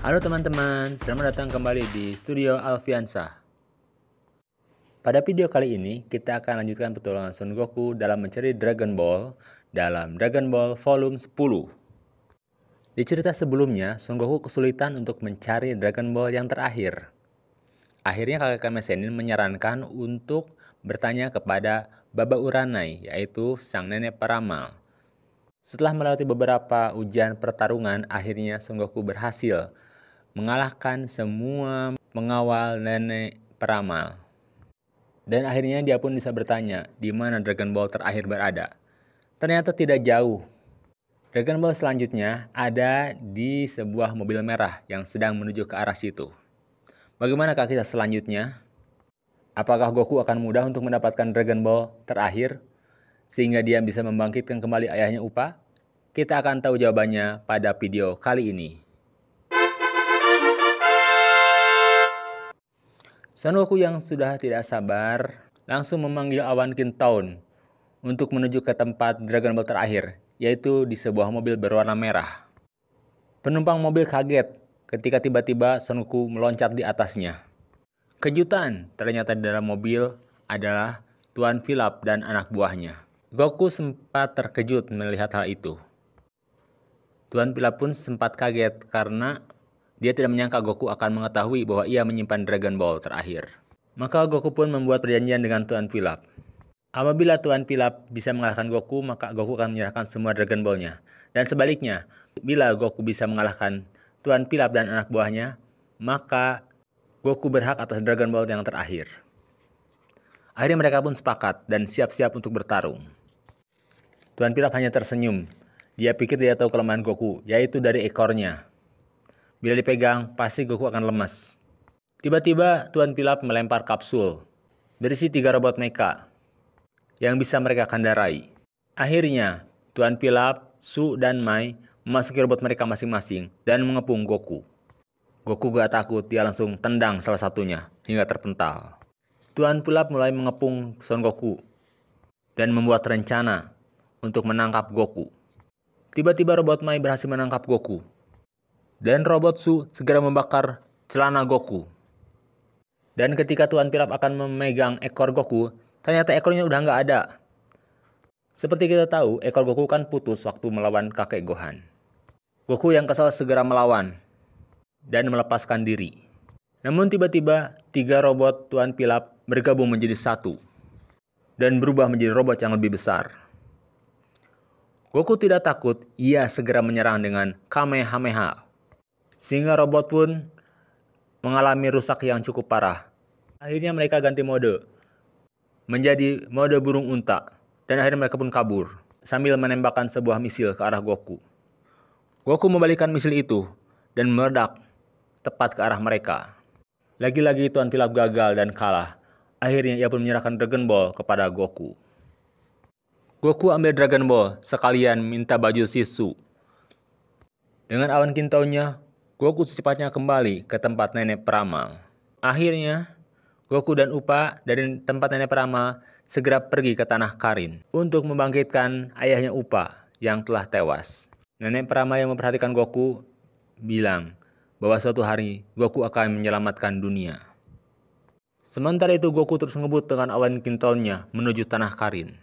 Halo teman-teman, selamat datang kembali di Studio Alfiansa. Pada video kali ini, kita akan lanjutkan petualangan Son Goku dalam mencari Dragon Ball dalam Dragon Ball Volume 10. Di cerita sebelumnya, Son Goku kesulitan untuk mencari Dragon Ball yang terakhir. Akhirnya kakek Kame Sennin menyarankan untuk bertanya kepada Baba Uranai, yaitu sang nenek peramal. Setelah melewati beberapa ujian pertarungan, akhirnya Son Goku berhasil mengalahkan semua pengawal nenek peramal. Dan akhirnya dia pun bisa bertanya di mana Dragon Ball terakhir berada. Ternyata tidak jauh. Dragon Ball selanjutnya ada di sebuah mobil merah yang sedang menuju ke arah situ. Bagaimanakah kisah selanjutnya? Apakah Goku akan mudah untuk mendapatkan Dragon Ball terakhir sehingga dia bisa membangkitkan kembali ayahnya Upa? Kita akan tahu jawabannya pada video kali ini. Son Goku yang sudah tidak sabar langsung memanggil Awan Kintoun untuk menuju ke tempat Dragon Ball terakhir, yaitu di sebuah mobil berwarna merah. Penumpang mobil kaget ketika tiba-tiba Son Goku meloncat di atasnya. Kejutan, ternyata di dalam mobil adalah Tuan Philip dan anak buahnya. Goku sempat terkejut melihat hal itu. Tuan Philip pun sempat kaget karena dia tidak menyangka Goku akan mengetahui bahwa ia menyimpan Dragon Ball terakhir. Maka Goku pun membuat perjanjian dengan Tuan Philip. Apabila Tuan Philip bisa mengalahkan Goku, maka Goku akan menyerahkan semua Dragon Ball-nya. Dan sebaliknya, bila Goku bisa mengalahkan Tuan Philip dan anak buahnya, maka Goku berhak atas Dragon Ball yang terakhir. Akhirnya mereka pun sepakat dan siap-siap untuk bertarung. Tuan Philip hanya tersenyum. Dia pikir dia tahu kelemahan Goku, yaitu dari ekornya. Bila dipegang, pasti Goku akan lemas. Tiba-tiba Tuan Philip melempar kapsul berisi 3 robot mecha yang bisa mereka kendarai. Akhirnya, Tuan Philip, Su, dan Mai memasuki robot mereka masing-masing dan mengepung Goku. Goku gak takut, dia langsung tendang salah satunya hingga terpental. Tuan Philip mulai mengepung Son Goku dan membuat rencana untuk menangkap Goku. Tiba-tiba robot Mai berhasil menangkap Goku. Dan robot Su segera membakar celana Goku. Dan ketika Tuan Philip akan memegang ekor Goku, ternyata ekornya udah nggak ada. Seperti kita tahu, ekor Goku kan putus waktu melawan kakek Gohan. Goku yang kesal segera melawan dan melepaskan diri. Namun tiba-tiba 3 robot Tuan Philip bergabung menjadi satu dan berubah menjadi robot yang lebih besar. Goku tidak takut, ia segera menyerang dengan Kamehameha. Sehingga robot pun mengalami rusak yang cukup parah. Akhirnya mereka ganti mode menjadi mode burung unta. Dan akhirnya mereka pun kabur sambil menembakkan sebuah misil ke arah Goku. Goku membalikkan misil itu dan meledak tepat ke arah mereka. Lagi-lagi Tuan Philip gagal dan kalah. Akhirnya ia pun menyerahkan Dragon Ball kepada Goku. Goku ambil Dragon Ball sekalian minta baju Sisu. Dengan Awan Kintounnya, Goku secepatnya kembali ke tempat nenek peramal. Akhirnya, Goku dan Upa dari tempat nenek peramal segera pergi ke tanah Karin untuk membangkitkan ayahnya Upa yang telah tewas. Nenek peramal yang memperhatikan Goku bilang bahwa suatu hari Goku akan menyelamatkan dunia. Sementara itu Goku terus ngebut dengan Awan Kintounnya menuju tanah Karin.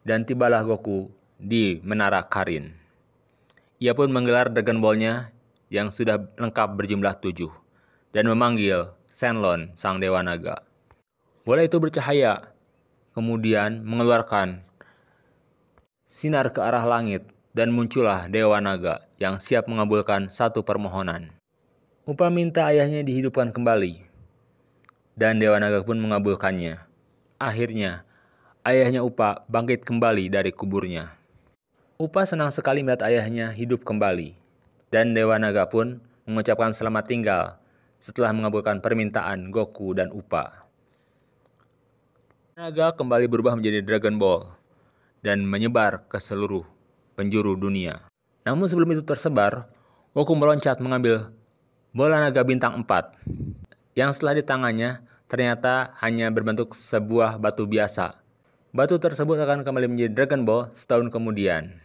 Dan tibalah Goku di menara Karin. Ia pun menggelar Dragon Ball-nya yang sudah lengkap berjumlah 7 dan memanggil Shenlong sang Dewa Naga. Bola itu bercahaya, kemudian mengeluarkan sinar ke arah langit dan muncullah Dewa Naga yang siap mengabulkan satu permohonan. Upa minta ayahnya dihidupkan kembali dan Dewa Naga pun mengabulkannya. Akhirnya, ayahnya Upa bangkit kembali dari kuburnya. Upa senang sekali melihat ayahnya hidup kembali. Dan Dewa Naga pun mengucapkan selamat tinggal setelah mengabulkan permintaan Goku dan Upa. Naga kembali berubah menjadi Dragon Ball dan menyebar ke seluruh penjuru dunia. Namun sebelum itu tersebar, Goku meloncat mengambil bola naga bintang 4 yang setelah di tangannya ternyata hanya berbentuk sebuah batu biasa. Batu tersebut akan kembali menjadi Dragon Ball setahun kemudian.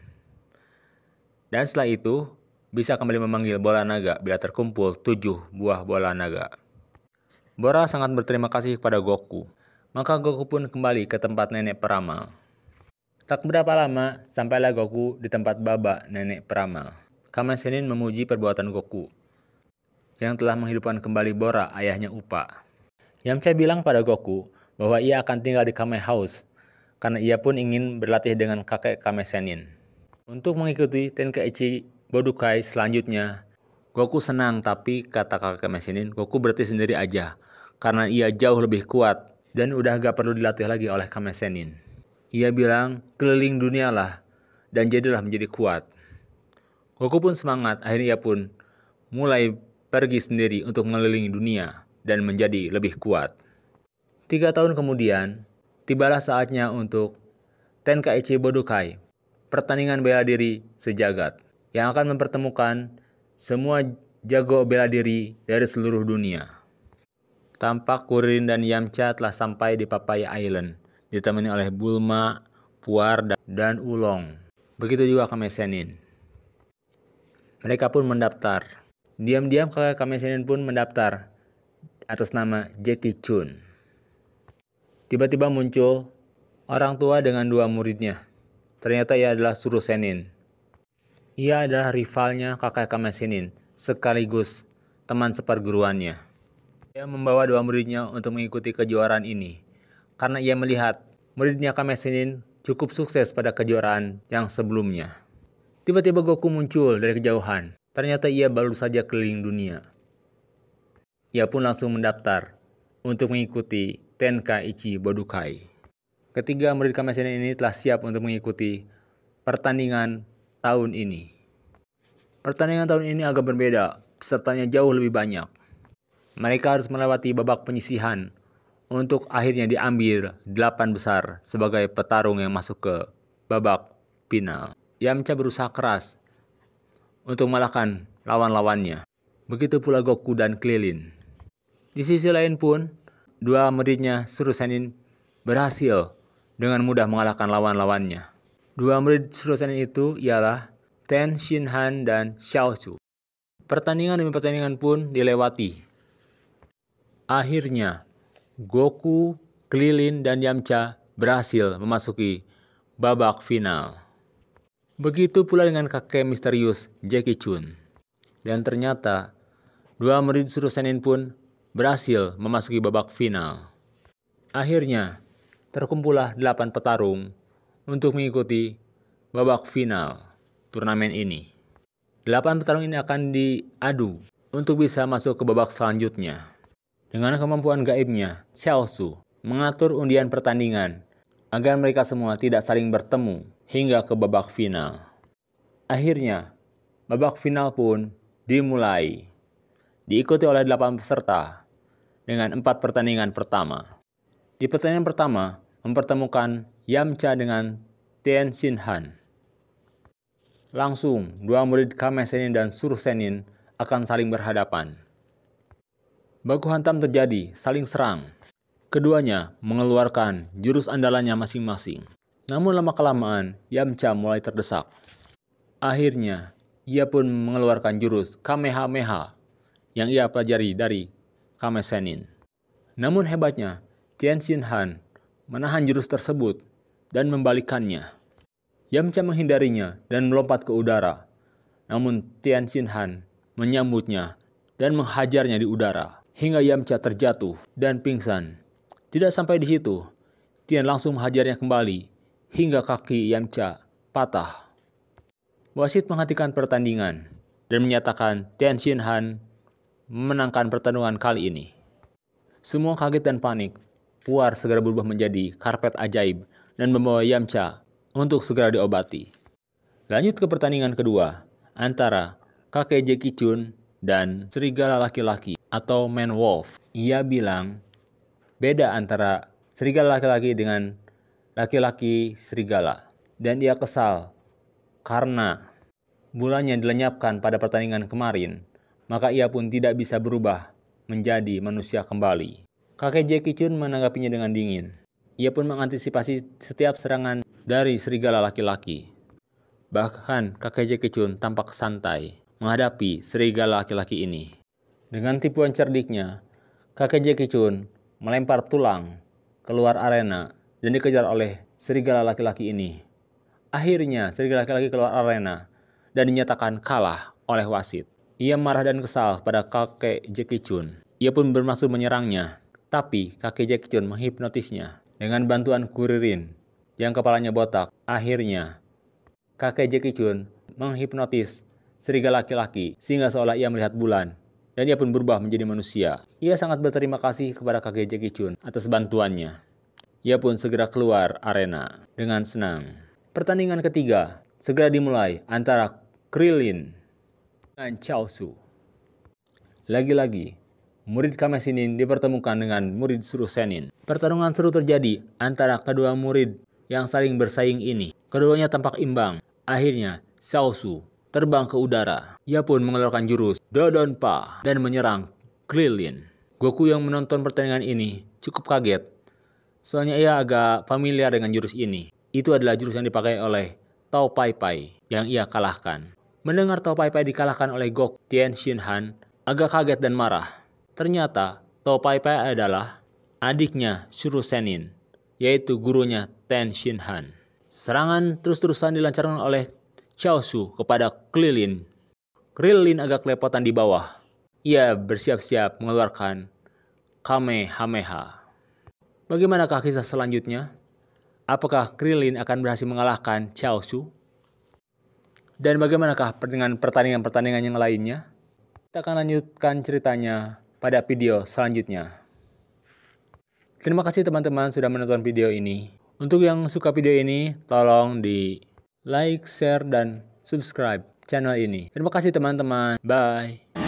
Dan setelah itu, bisa kembali memanggil bola naga bila terkumpul 7 buah bola naga. Bora sangat berterima kasih kepada Goku. Maka Goku pun kembali ke tempat nenek peramal. Tak berapa lama, sampailah Goku di tempat Baba nenek peramal. Kame Sennin memuji perbuatan Goku yang telah menghidupkan kembali Bora, ayahnya Uppa. Yamcha bilang pada Goku bahwa ia akan tinggal di Kame House karena ia pun ingin berlatih dengan kakek Kame Sennin. Untuk mengikuti Tenkaichi Budokai selanjutnya, Goku senang, tapi kata kakek Kame Sennin, Goku berlatih sendiri aja karena ia jauh lebih kuat dan udah gak perlu dilatih lagi oleh Kame Sennin. Ia bilang, keliling dunia lah dan jadilah menjadi kuat. Goku pun semangat, akhirnya ia pun mulai pergi sendiri untuk mengelilingi dunia dan menjadi lebih kuat. 3 tahun kemudian, tibalah saatnya untuk Tenkaichi Budokai, pertandingan bela diri sejagat, yang akan mempertemukan semua jago bela diri dari seluruh dunia. Tampak Kuririn dan Yamcha telah sampai di Papaya Island, ditemani oleh Bulma, Puar, dan Oolong. Begitu juga Kame Sennin. Mereka pun mendaftar. Diam-diam kakek Kame Sennin pun mendaftar atas nama Jackie Chun. Tiba-tiba muncul orang tua dengan 2 muridnya. Ternyata ia adalah Suru Sennin. Ia adalah rivalnya kakek Kame Sennin, sekaligus teman seperguruannya. Ia membawa 2 muridnya untuk mengikuti kejuaraan ini, karena ia melihat muridnya Kame Sennin cukup sukses pada kejuaraan yang sebelumnya. Tiba-tiba Goku muncul dari kejauhan. Ternyata ia baru saja keliling dunia. Ia pun langsung mendaftar untuk mengikuti Tenkaichi Budokai. Ketiga murid Kame Sennin ini telah siap untuk mengikuti pertandingan tahun ini. Pertandingan tahun ini agak berbeda, pesertanya jauh lebih banyak. Mereka harus melewati babak penyisihan untuk akhirnya diambil 8 besar sebagai petarung yang masuk ke babak final. Yamcha berusaha keras untuk mengalahkan lawan-lawannya. Begitu pula Goku dan Krillin. Di sisi lain pun, 2 muridnya Suru Sennin berhasil dengan mudah mengalahkan lawan-lawannya. 2 murid Suru Sennin itu ialah Ten Shinhan dan Xiao Chu. Pertandingan demi pertandingan pun dilewati. Akhirnya, Goku, Krillin, dan Yamcha berhasil memasuki babak final. Begitu pula dengan kakek misterius Jackie Chun. Dan ternyata, 2 murid Suru Sennin pun berhasil memasuki babak final. Akhirnya, terkumpullah 8 petarung untuk mengikuti babak final turnamen ini. 8 petarung ini akan diadu untuk bisa masuk ke babak selanjutnya. Dengan kemampuan gaibnya, Xiao Su mengatur undian pertandingan agar mereka semua tidak saling bertemu hingga ke babak final. Akhirnya, babak final pun dimulai. Diikuti oleh 8 peserta dengan 4 pertandingan pertama. Di pertandingan pertama, mempertemukan Yamcha dengan Ten Shinhan. Langsung, 2 murid Kame Sennin dan Suru Sennin akan saling berhadapan. Baku hantam terjadi, saling serang. Keduanya mengeluarkan jurus andalannya masing-masing. Namun lama-kelamaan, Yamcha mulai terdesak. Akhirnya, ia pun mengeluarkan jurus Kamehameha yang ia pelajari dari Kame Sennin. Namun hebatnya, Ten Shinhan menahan jurus tersebut dan membalikannya. Yamcha menghindarinya dan melompat ke udara. Namun Ten Shinhan menyambutnya dan menghajarnya di udara, hingga Yamcha terjatuh dan pingsan. Tidak sampai di situ, Tien langsung menghajarnya kembali, hingga kaki Yamcha patah. Wasit menghentikan pertandingan dan menyatakan Ten Shinhan memenangkan pertandingan kali ini. Semua kaget dan panik. Puar segera berubah menjadi karpet ajaib dan membawa Yamcha untuk segera diobati. Lanjut ke pertandingan kedua antara kakek Jackie Chun dan serigala laki-laki atau Man Wolf. Ia bilang beda antara serigala laki-laki dengan laki-laki serigala. Dan ia kesal karena bulannya dilenyapkan pada pertandingan kemarin, maka ia pun tidak bisa berubah menjadi manusia kembali. Kakek Jackie Chun menanggapinya dengan dingin. Ia pun mengantisipasi setiap serangan dari serigala laki-laki. Bahkan kakek Jackie Chun tampak santai. menghadapi serigala laki-laki ini. Dengan tipuan cerdiknya, kakek Jackie Chun melempar tulang keluar arena dan dikejar oleh serigala laki-laki ini. Akhirnya serigala laki-laki keluar arena dan dinyatakan kalah oleh wasit. Ia marah dan kesal pada kakek Jackie Chun. Ia pun bermaksud menyerangnya, tapi kakek Jackie Chun menghipnotisnya dengan bantuan kuririn yang kepalanya botak. Akhirnya kakek Jackie Chun menghipnotis serigala laki-laki sehingga seolah ia melihat bulan dan ia pun berubah menjadi manusia. Ia sangat berterima kasih kepada kakek Jackie Chun atas bantuannya. Ia pun segera keluar arena dengan senang. Pertandingan ketiga segera dimulai antara Krillin dan Chaozu. Lagi-lagi, murid Kame Sennin dipertemukan dengan murid Shuru Sennin. Pertarungan seru terjadi antara kedua murid yang saling bersaing ini. Keduanya tampak imbang. Akhirnya, Chaozu terbang ke udara. Ia pun mengeluarkan jurus Dodonpa dan menyerang Krillin. Goku yang menonton pertandingan ini cukup kaget. Soalnya ia agak familiar dengan jurus ini. Itu adalah jurus yang dipakai oleh Tao Pai Pai yang ia kalahkan. Mendengar Tao Pai Pai dikalahkan oleh Goku, Tien Shin Han agak kaget dan marah. Ternyata Tao Pai Pai adalah adiknya Shuru Sennin, yaitu gurunya Tien Shin Han. Serangan terus-terusan dilancarkan oleh Chaozu kepada Krillin. Krillin agak kelepotan di bawah. Ia bersiap-siap mengeluarkan Kamehameha. Bagaimanakah kisah selanjutnya? Apakah Krillin akan berhasil mengalahkan Chaozu? Dan bagaimanakah dengan pertandingan-pertandingan yang lainnya? Kita akan lanjutkan ceritanya pada video selanjutnya. Terima kasih teman-teman sudah menonton video ini. Untuk yang suka video ini, tolong di like, share, dan subscribe channel ini. Terima kasih teman-teman. Bye.